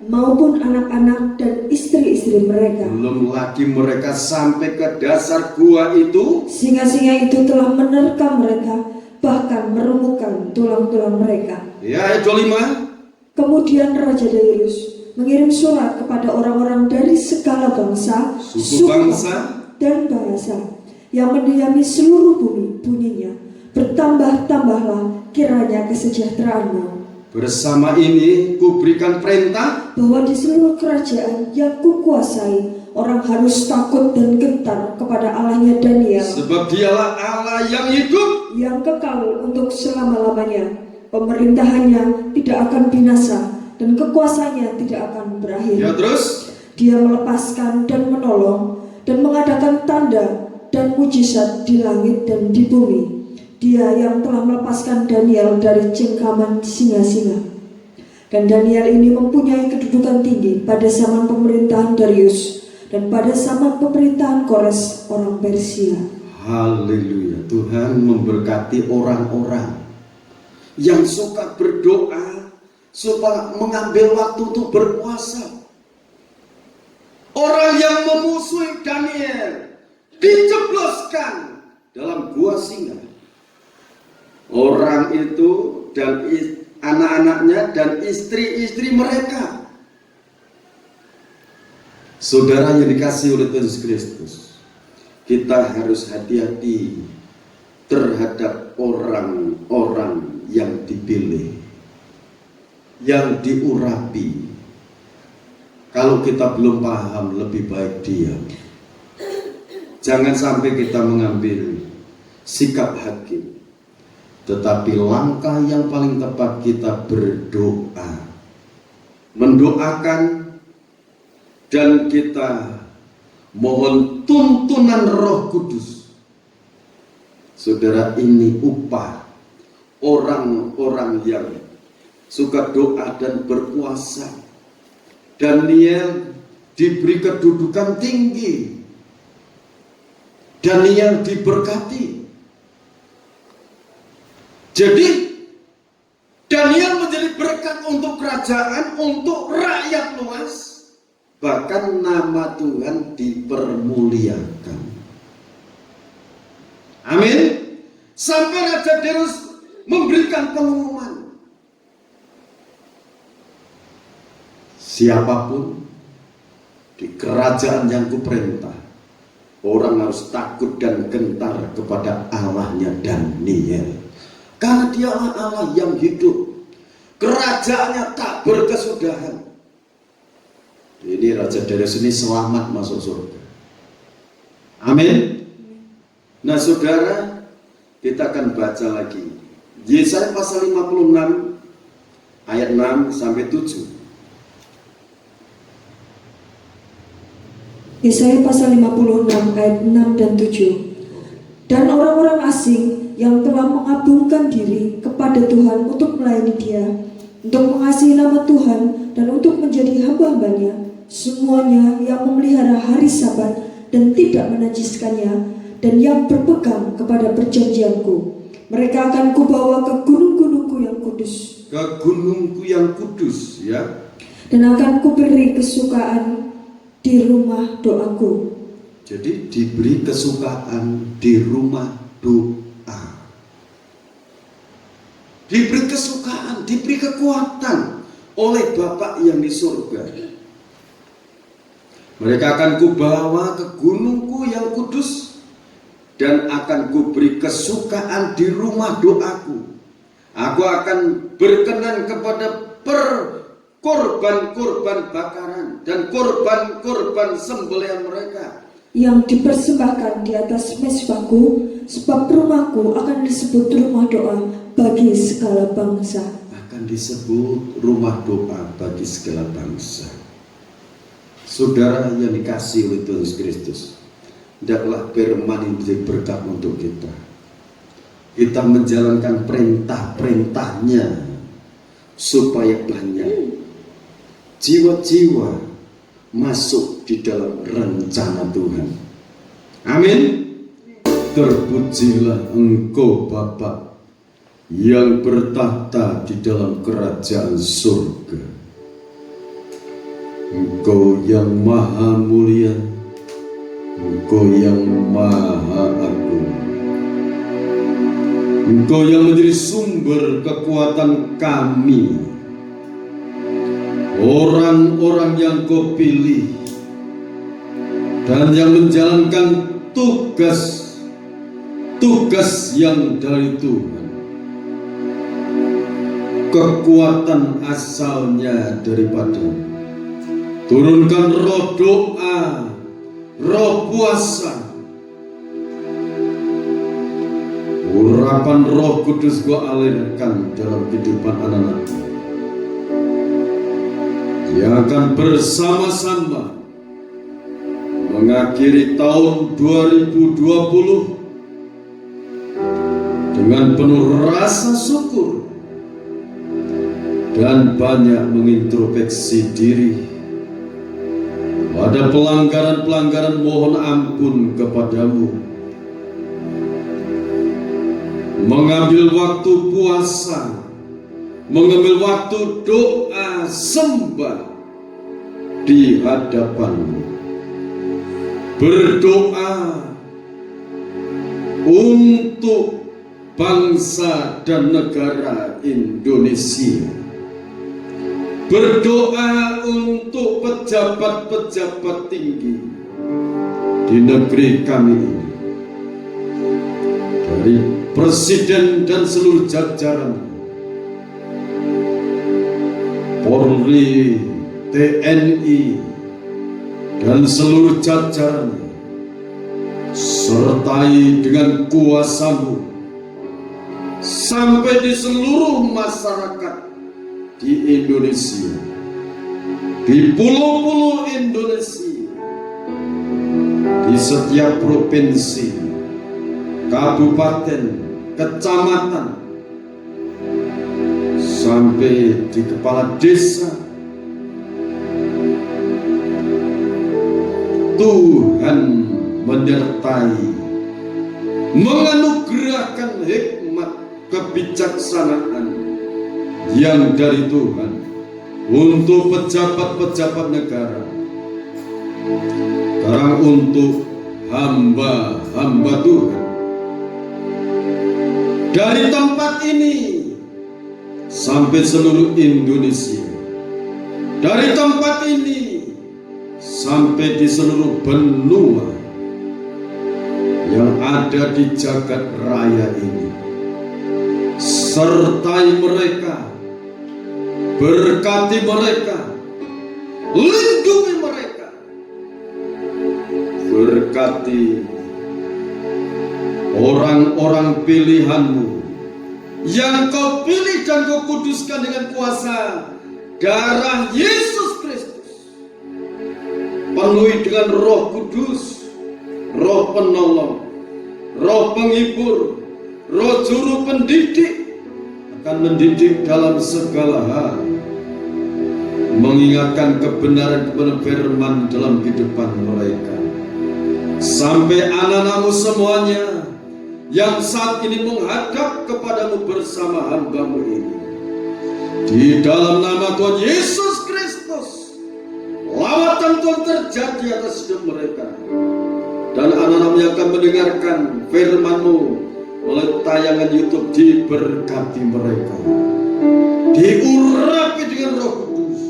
maupun anak-anak dan istri-istri mereka. belum lagi mereka sampai ke dasar gua itu. Singa-singa itu telah menerkam mereka, bahkan merumukkan tulang-tulang mereka. Ya, ayat 25. Kemudian Raja Darius mengirim surat kepada orang-orang dari segala bangsa, Suku bangsa, dan bahasa yang mendiami seluruh bumi. Bunyinya, bertambah-tambahlah kiranya kesejahteraanmu, bersama ini kuberikan perintah bahwa di seluruh kerajaan yang kukuasai orang harus takut dan gentar kepada Allahnya Daniel, sebab dialah Allah yang hidup. yang kekal untuk selama-lamanya. Pemerintahannya tidak akan binasa dan kekuasaannya tidak akan berakhir. Ya, terus Dia melepaskan dan menolong dan mengadakan tanda dan mujizat di langit dan di bumi. Dia yang telah melepaskan Daniel dari cengkaman singa-singa. Dan Daniel ini mempunyai kedudukan tinggi pada zaman pemerintahan Darius dan pada zaman pemerintahan Kores orang Persia. haleluya. Tuhan memberkati orang-orang yang suka berdoa, suka mengambil waktu untuk berpuasa. Orang yang memusuhi Daniel dijebloskan dalam gua singa. Orang itu dan anak-anaknya dan istri-istri mereka. Saudara yang dikasihi oleh Tuhan Yesus Kristus, kita harus hati-hati terhadap orang-orang yang dipilih, yang diurapi. Kalau kita belum paham, lebih baik diam. Jangan sampai kita mengambil sikap hakim. Tetapi langkah yang paling tepat kita berdoa, mendoakan, dan kita mohon tuntunan Roh Kudus. Saudara, ini upah orang-orang yang suka doa dan berpuasa. Daniel diberi kedudukan tinggi. Daniel diberkati. Jadi Daniel menjadi berkat untuk kerajaan, untuk rakyat luas. Bahkan nama Tuhan dipermuliakan. Amin. Sampai Raja Darius memberikan pengumuman, siapapun di kerajaan yang kuperintah, orang harus takut dan gentar kepada Allahnya Daniel. Karena dialah Allah yang hidup. Kerajaannya tak berkesudahan. Ini Raja Darius ini selamat masuk surga. Amin. Nah saudara, kita akan baca lagi Yesaya pasal 56 ayat 6 sampai 7. Yesaya pasal 56 ayat 6 dan 7. Dan orang-orang asing yang telah mengabungkan diri kepada Tuhan untuk melayani Dia, untuk mengasihi nama Tuhan dan untuk menjadi hamba-hambanya, semuanya yang memelihara hari Sabat dan tidak menajiskannya, dan yang berpegang kepada perjanjianku, mereka akan kubawa ke gunung-gunungku yang kudus. ke gunungku yang kudus, ya. Dan akan kuberi kesukaan di rumah doaku. Jadi diberi kesukaan di rumah doa. Diberi kesukaan, diberi kekuatan oleh Bapa yang di surga. Mereka akan kubawa ke gunungku yang kudus dan akan kuberi kesukaan di rumah doaku. Aku akan berkenan kepada korban-korban bakaran dan korban-korban sembelihan mereka yang dipersembahkan di atas mezbahku, sebab rumahku akan disebut rumah doa bagi segala bangsa. Akan disebut rumah doa bagi segala bangsa. Saudara yang dikasihi oleh Tuhan Yesus Kristus, hendaklah firman ini menjadi berkat untuk kita. Kita menjalankan perintah-perintahnya supaya banyak jiwa-jiwa masuk di dalam rencana Tuhan. Amin. Terpujilah Engkau Bapa yang bertahta di dalam kerajaan surga. Engkau yang maha mulia, Engkau yang maha agung, Engkau yang menjadi sumber kekuatan kami, orang-orang yang Kau pilih dan yang menjalankan tugas yang dari Tuhan. Kekuatan asalnya daripada turunkan roh doa, roh puasa, urapan Roh Kudus Kau alirkan dalam kehidupan anak-anak yang akan bersama-sama mengakhiri tahun 2020 dengan penuh rasa syukur dan banyak mengintrospeksi diri. Pada pelanggaran-pelanggaran mohon ampun kepadamu. Mengambil waktu puasa, mengambil waktu doa sembah di hadapanmu. Berdoa untuk bangsa dan negara Indonesia. Berdoa untuk pejabat-pejabat tinggi di negeri kami ini, dari Presiden dan seluruh jajaran, Polri, TNI, dan seluruh jajaran, sertai dengan kuasa-Mu sampai di seluruh masyarakat di Indonesia, di pulau-pulau Indonesia, di setiap provinsi, kabupaten, kecamatan, sampai di kepala desa. Tuhan menyertai, menganugerahkan hikmat kebijaksanaan yang dari Tuhan untuk pejabat-pejabat negara, sekarang untuk hamba-hamba Tuhan dari tempat ini sampai seluruh Indonesia, dari tempat ini sampai di seluruh benua yang ada di jagat raya ini. Sertai mereka, berkati mereka, lindungi mereka, berkati orang-orang pilihan-Mu yang Kau pilih dan Kau kuduskan dengan kuasa darah Yesus Kristus. Penuhi dengan Roh Kudus, Roh Penolong, Roh Penghibur, Roh Juru Pendidik, akan mendidik dalam segala hal, mengingatkan kebenaran firman dalam kehidupan mereka. Sampai anak-anak-Mu semuanya yang saat ini menghadap kepadamu bersama hamba-Mu ini, Di dalam nama Tuhan Yesus Kristus, lawatan Tuhan terjadi atas hidup mereka. Dan anak-anakmu yang akan mendengarkan firman-Mu melalui tayangan YouTube, diberkati mereka, diurapi dengan Roh Kudus,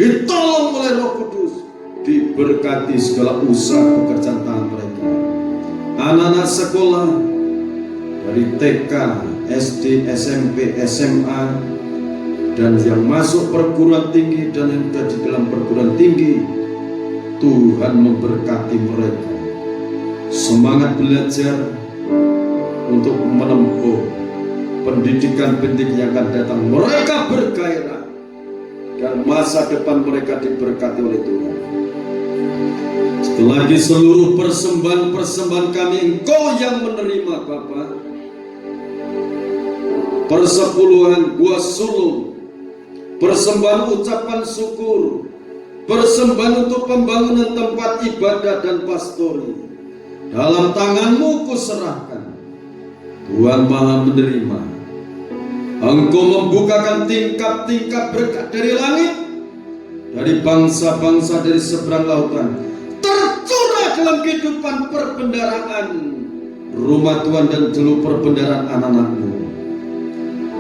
ditolong oleh Roh Kudus, diberkati segala usaha pekerjaan tangan mereka. Anak-anak sekolah dari TK, SD, SMP, SMA, dan yang masuk perguruan tinggi dan yang ada di dalam perguruan tinggi, Tuhan memberkati mereka, semangat belajar untuk menempuh pendidikan-pendidikan yang akan datang. Mereka bergairah dan masa depan mereka diberkati oleh Tuhan. Sekali lagi, seluruh persembahan-persembahan kami Engkau yang menerima Bapa. Persepuluhan Gua Sulung, persembahan ucapan syukur, persembahan untuk pembangunan tempat ibadah dan pastori, dalam tangan-Mu kuserahkan. Tuhan Maha menerima. Engkau membukakan tingkap-tingkap berkat dari langit, dari bangsa-bangsa dari seberang lautan, tercurah dalam kehidupan perbendaharaan rumah Tuhan dan seluruh perbendaharaan anak-anak-Mu.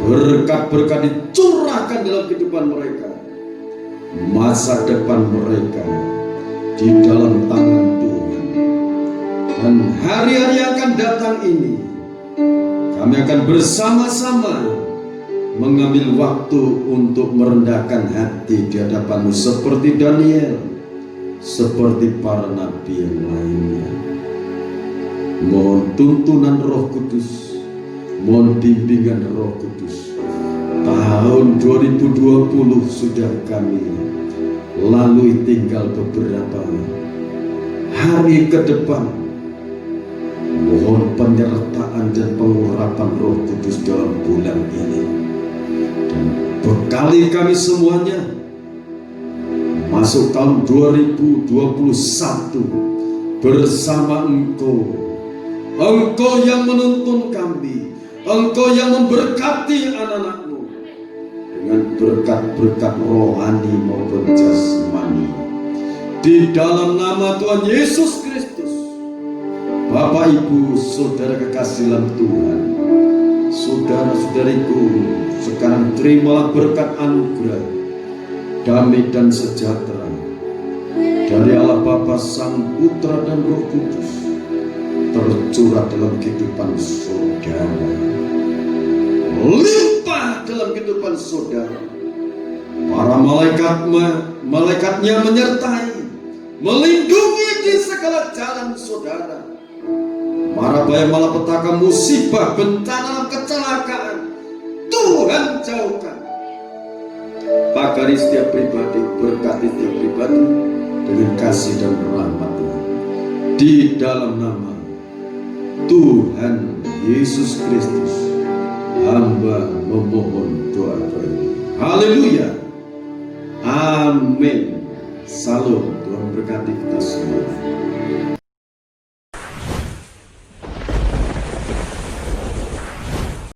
Berkat-berkat dicurahkan dalam kehidupan mereka, masa depan mereka di dalam tangan Tuhan. Dan hari-hari yang akan datang ini, kami akan bersama-sama mengambil waktu untuk merendahkan hati di hadapan-Mu, seperti Daniel, seperti para nabi yang lainnya. Mohon tuntunan Roh Kudus, mohon bimbingan Roh Kudus. Tahun 2020 sudah kami lalui, tinggal beberapa hari ke depan. Mohon penyertaan dan pengurapan Roh Kudus dalam bulan ini, dan bekali kami semuanya masuk tahun 2021 bersama Engkau. Engkau yang menuntun kami, Engkau yang memberkati anak-anak-Mu dengan berkat-berkat rohani maupun jasmani. Di dalam nama Tuhan Yesus Kristus, Bapak, Ibu, Saudara kekasih dalam Tuhan, saudara-saudariku, sekarang terimalah berkat anugerah, damai dan sejahtera dari Allah Bapa, Sang Putra dan Roh Kudus, tercurah dalam kehidupan saudara, limpah dalam kehidupan saudara. Para malaikatnya menyertai, melindungi di segala jalan saudara. Mara bahaya, malapetaka, musibah, bencana, kecelakaan, Tuhan jauhkan. Pagari setiap pribadi, berkati setiap pribadi dengan kasih dan rahmat Tuhan. Di dalam nama Tuhan Yesus Kristus, hamba memohon doa-doa ini. Haleluya. Amin. Salam. Tuhan berkati kita semua.